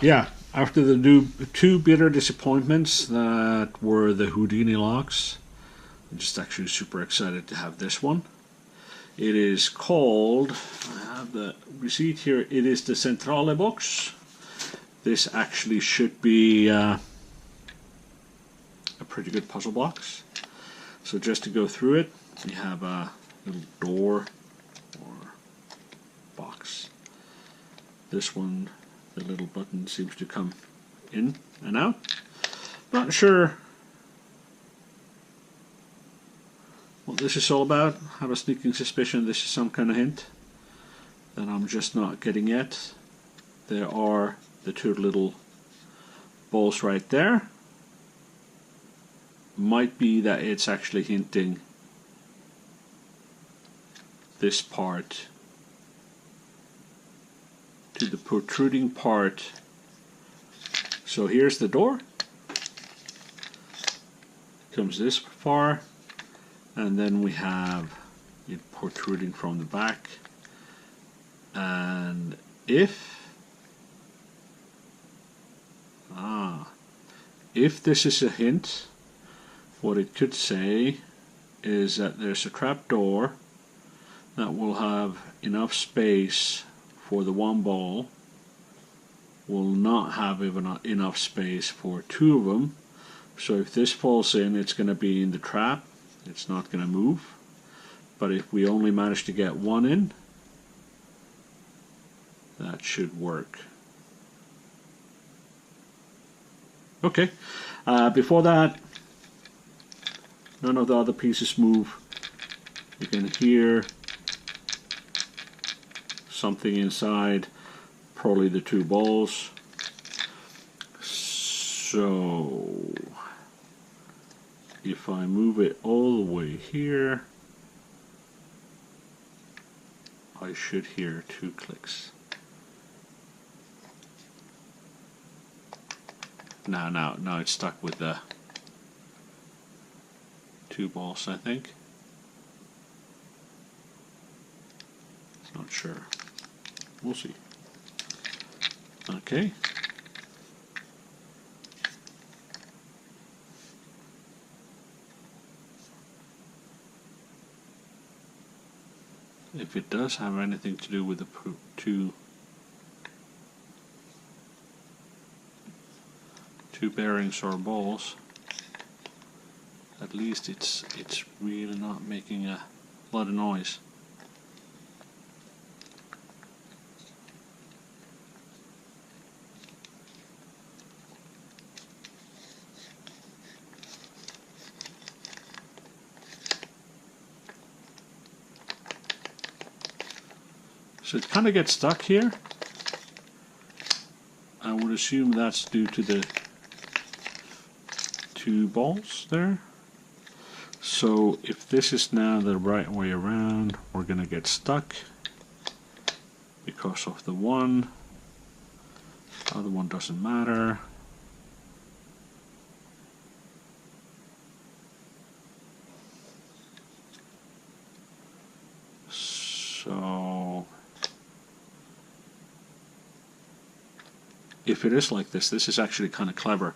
Yeah, after the two bitter disappointments that were the Houdini locks, I'm just actually super excited to have this one. It is called, I have the receipt here, it is the Centrale box. This actually should be a pretty good puzzle box. So just to go through it, we have a little door or box. This one, the little button seems to come in and out. Not sure what this is all about. I have a sneaking suspicion this is some kind of hint that I'm just not getting yet. There are the two little balls right there. Might be that it's actually hinting this part to the protruding part. So here's the door. Comes this far, and then we have it protruding from the back. And if this is a hint, what it could say is that there's a trap door that will have enough space for the one ball, will not have even enough space for two of them. So if this falls in, it's going to be in the trap, it's not going to move. But if we only manage to get one in, that should work. Okay, before that, none of the other pieces move. You can hear something inside, probably the two balls. So if I move it all the way here, I should hear two clicks. Now it's stuck with the two balls, I think. It's not sure. We'll see. Okay. If it does have anything to do with the two bearings or balls, at least it's really not making a lot of noise. So it kind of gets stuck here. I would assume that's due to the two balls there. So if this is now the right way around, we're going to get stuck because of the one. The other one doesn't matter. So if it is like this is actually kind of clever,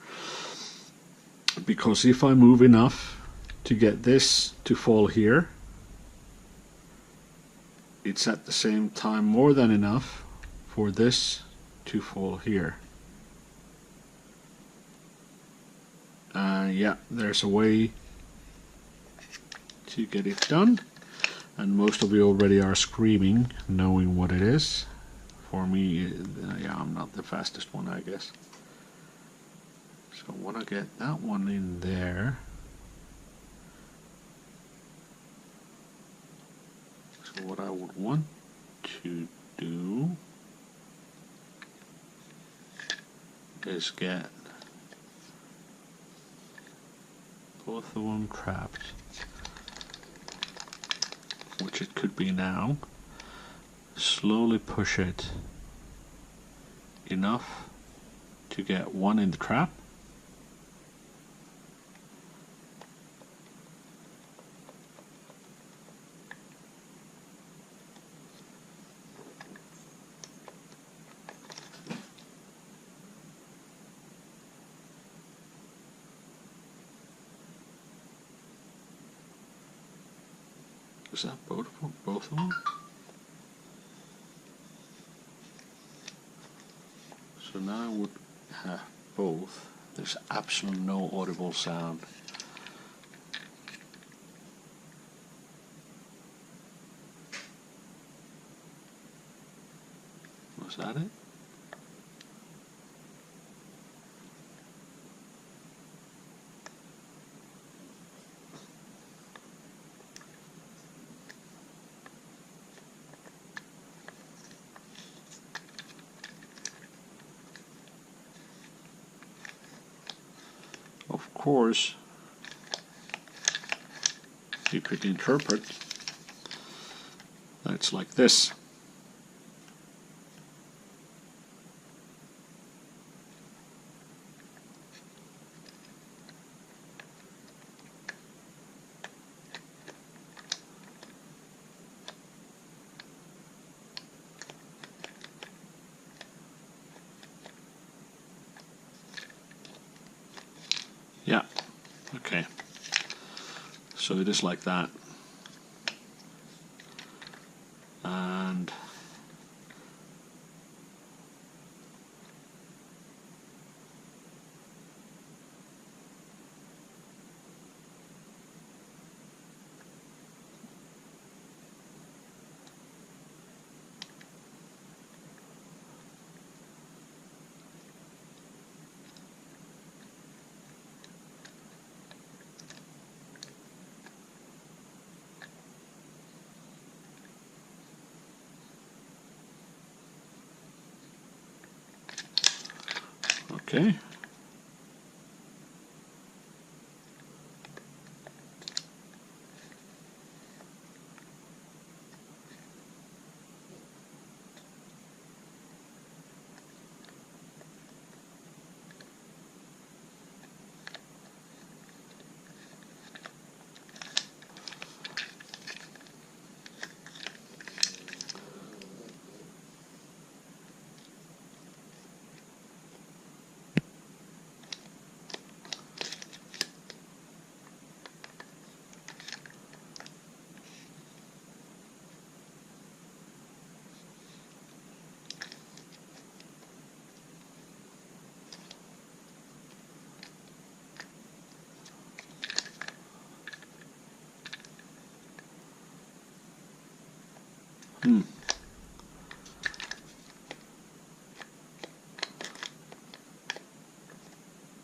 because if I move enough to get this to fall here, it's at the same time more than enough for this to fall here. Yeah, there's a way to get it done, and most of you already are screaming knowing what it is. For me, yeah, I'm not the fastest one, I guess. So I want to get that one in there. So what I would want to do is get both of them trapped, which it could be now. Slowly push it enough to get one in the trap. Is that both of them? So now I would have both. There's absolutely no audible sound. Was that it? Of course, you could interpret that it's like this. Yeah, okay. So it is like that. And okay.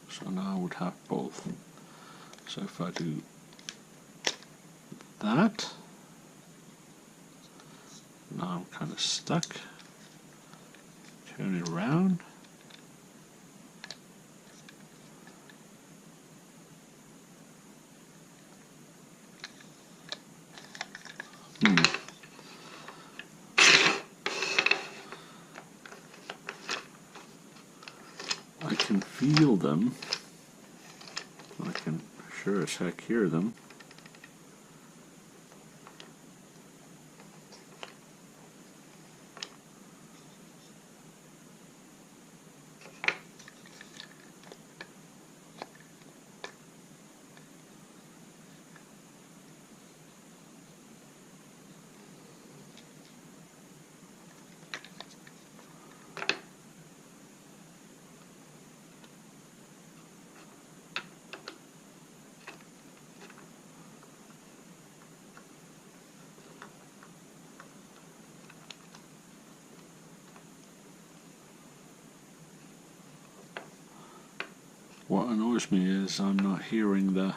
So now I would have both. So if I do that, now I'm kind of stuck. Turn it around. I can feel them. I can sure as heck hear them. What annoys me is I'm not hearing the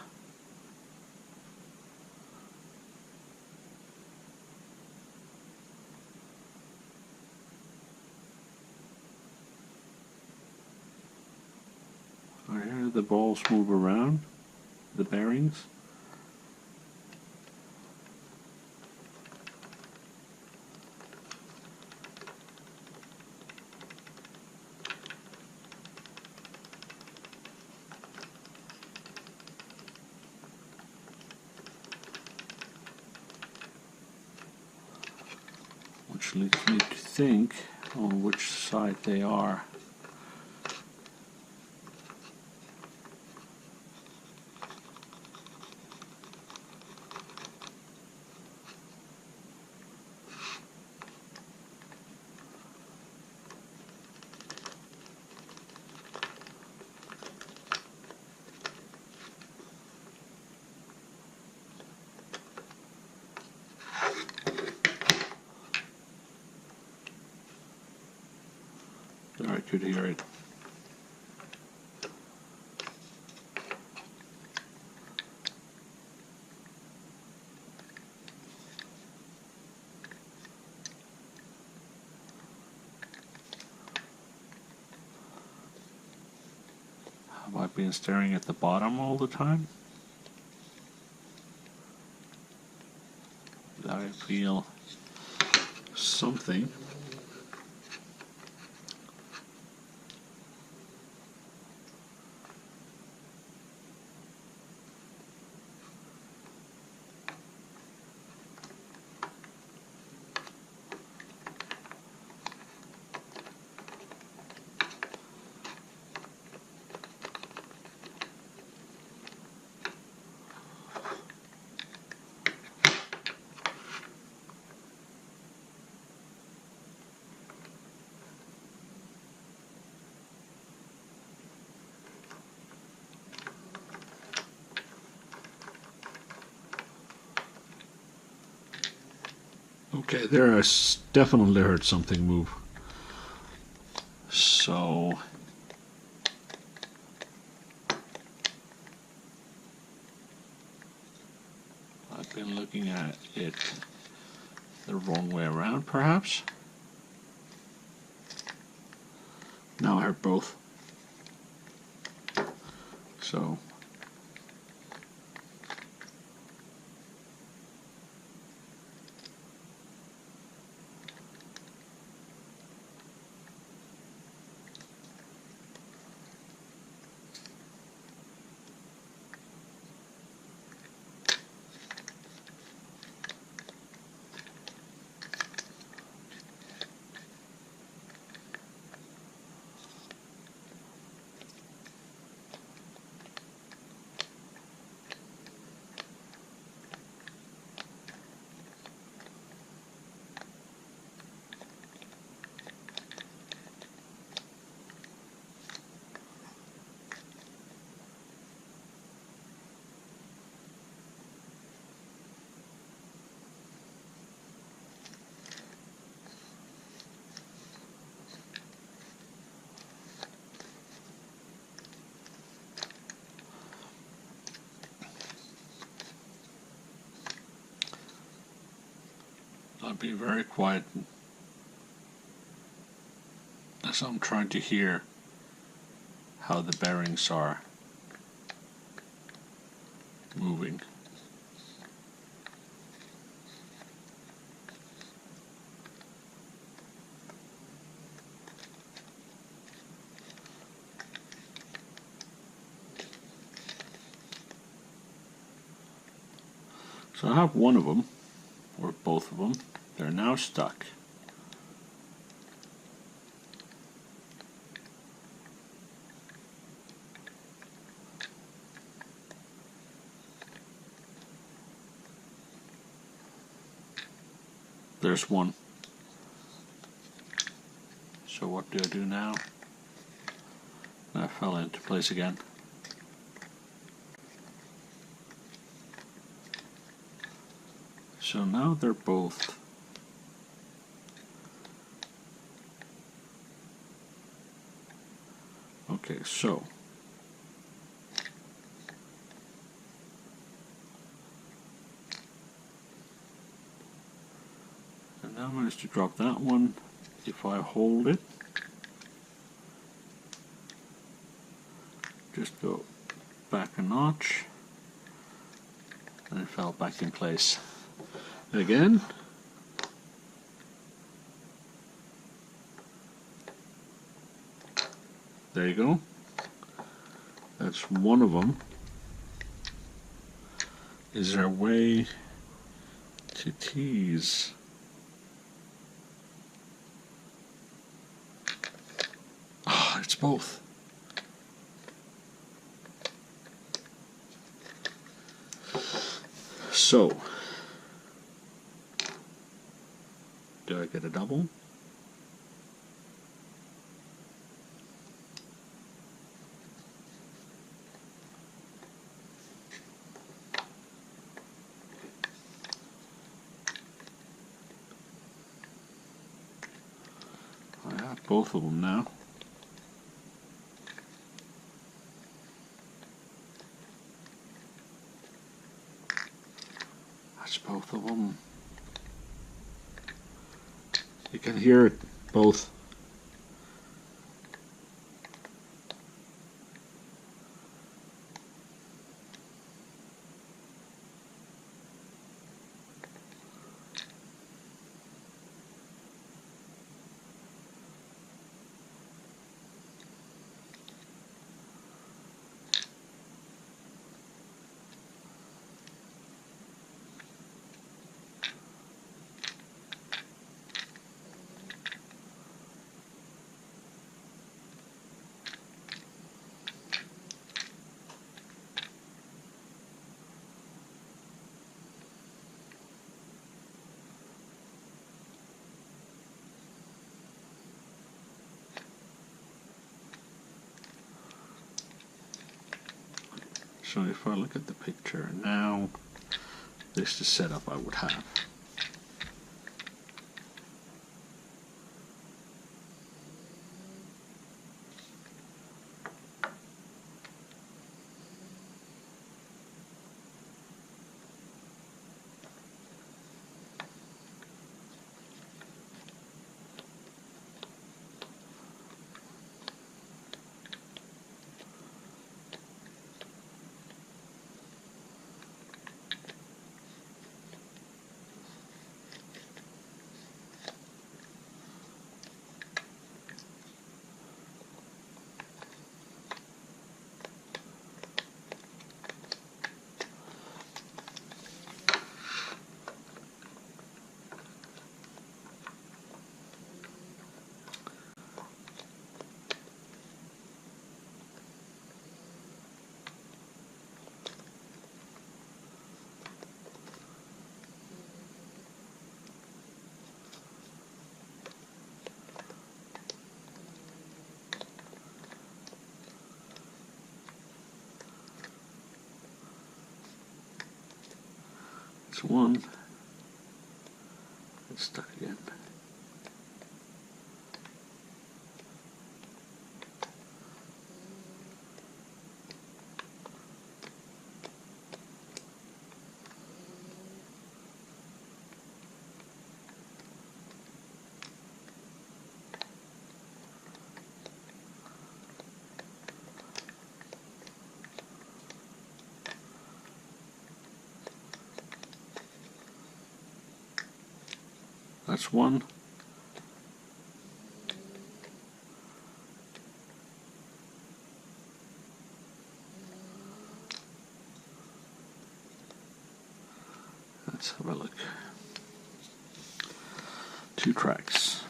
I hear the balls move around, the bearings. Which leads me to think on which side they are. could hear it. Have I been staring at the bottom all the time? I feel something. Okay, there I definitely heard something move. So I've been looking at it the wrong way around, perhaps. Now I heard both. So I'll be very quiet as I'm trying to hear how the bearings are moving. So I have one of them, or both of them. They're now stuck. There's one. So what do I do now? That fell into place again. So now they're both okay. So and now I managed to drop that one. If I hold it, just go back a notch, and it fell back in place again. There you go. That's one of them. Is there a way to tease? Ah, it's both. So, do I get a double? I have both of them now. That's both of them. You can hear it both. So if I look at the picture now, this is the setup I would have. It's one. It's stuck again. That's one. Let's have a look. 2 tracks.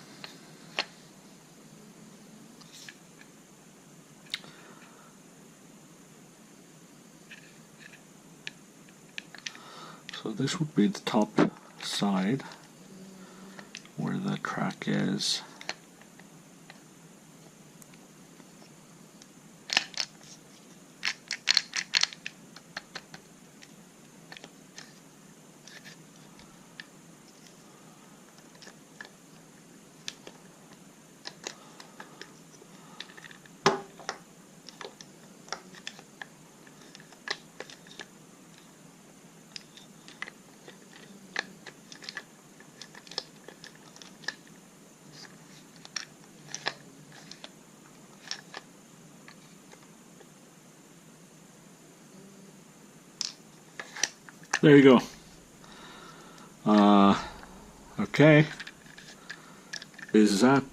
So this would be the top side where the track is. There you go. Okay. Is that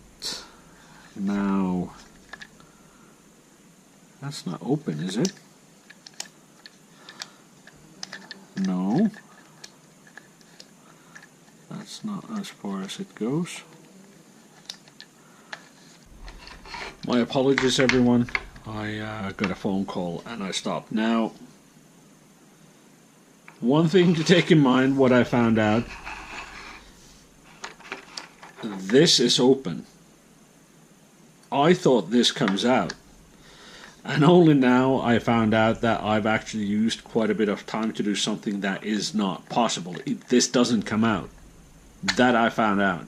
now? That's not open, is it? No. That's not as far as it goes. My apologies, everyone. I got a phone call and I stopped. Now, one thing to take in mind, what I found out, this is open. I thought this comes out. And only now I found out that I've actually used quite a bit of time to do something that is not possible. This doesn't come out. That I found out.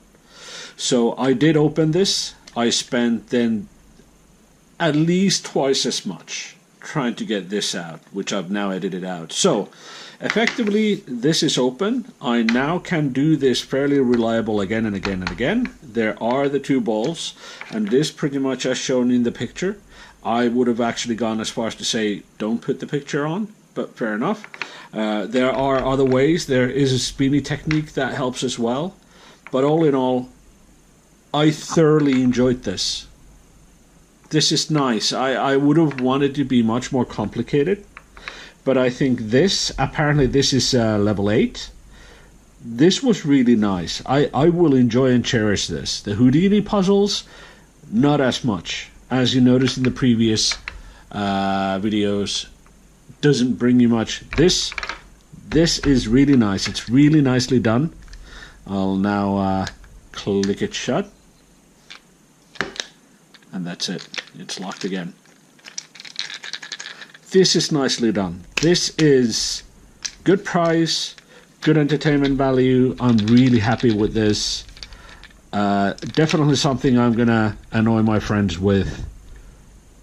So I did open this. I spent then at least twice as much trying to get this out, which I've now edited out. So effectively this is open. I now can do this fairly reliable again and again and again. There are the two balls, and it is pretty much as shown in the picture. I would have actually gone as far as to say don't put the picture on, but fair enough. There are other ways. There is a spinny technique that helps as well. But all in all, I thoroughly enjoyed this. This is nice. I would have wanted to be much more complicated, but I think this, apparently this is level 8. This was really nice. I will enjoy and cherish this. The Houdini puzzles, not as much. As you noticed in the previous videos, doesn't bring you much. This is really nice. It's really nicely done. I'll now click it shut. And that's it. It's locked again. This is nicely done. This is good price, good entertainment value. I'm really happy with this. Definitely something I'm gonna annoy my friends with.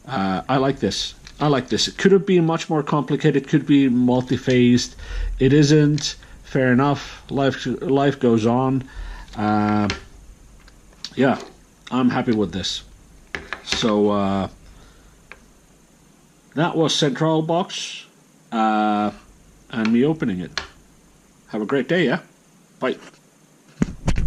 I like this. I like this. It could have been much more complicated. Could be multi-phased. It isn't. Fair enough. Life goes on. Yeah, I'm happy with this. So that was Centrale box and me opening it. Have a great day, yeah? Bye.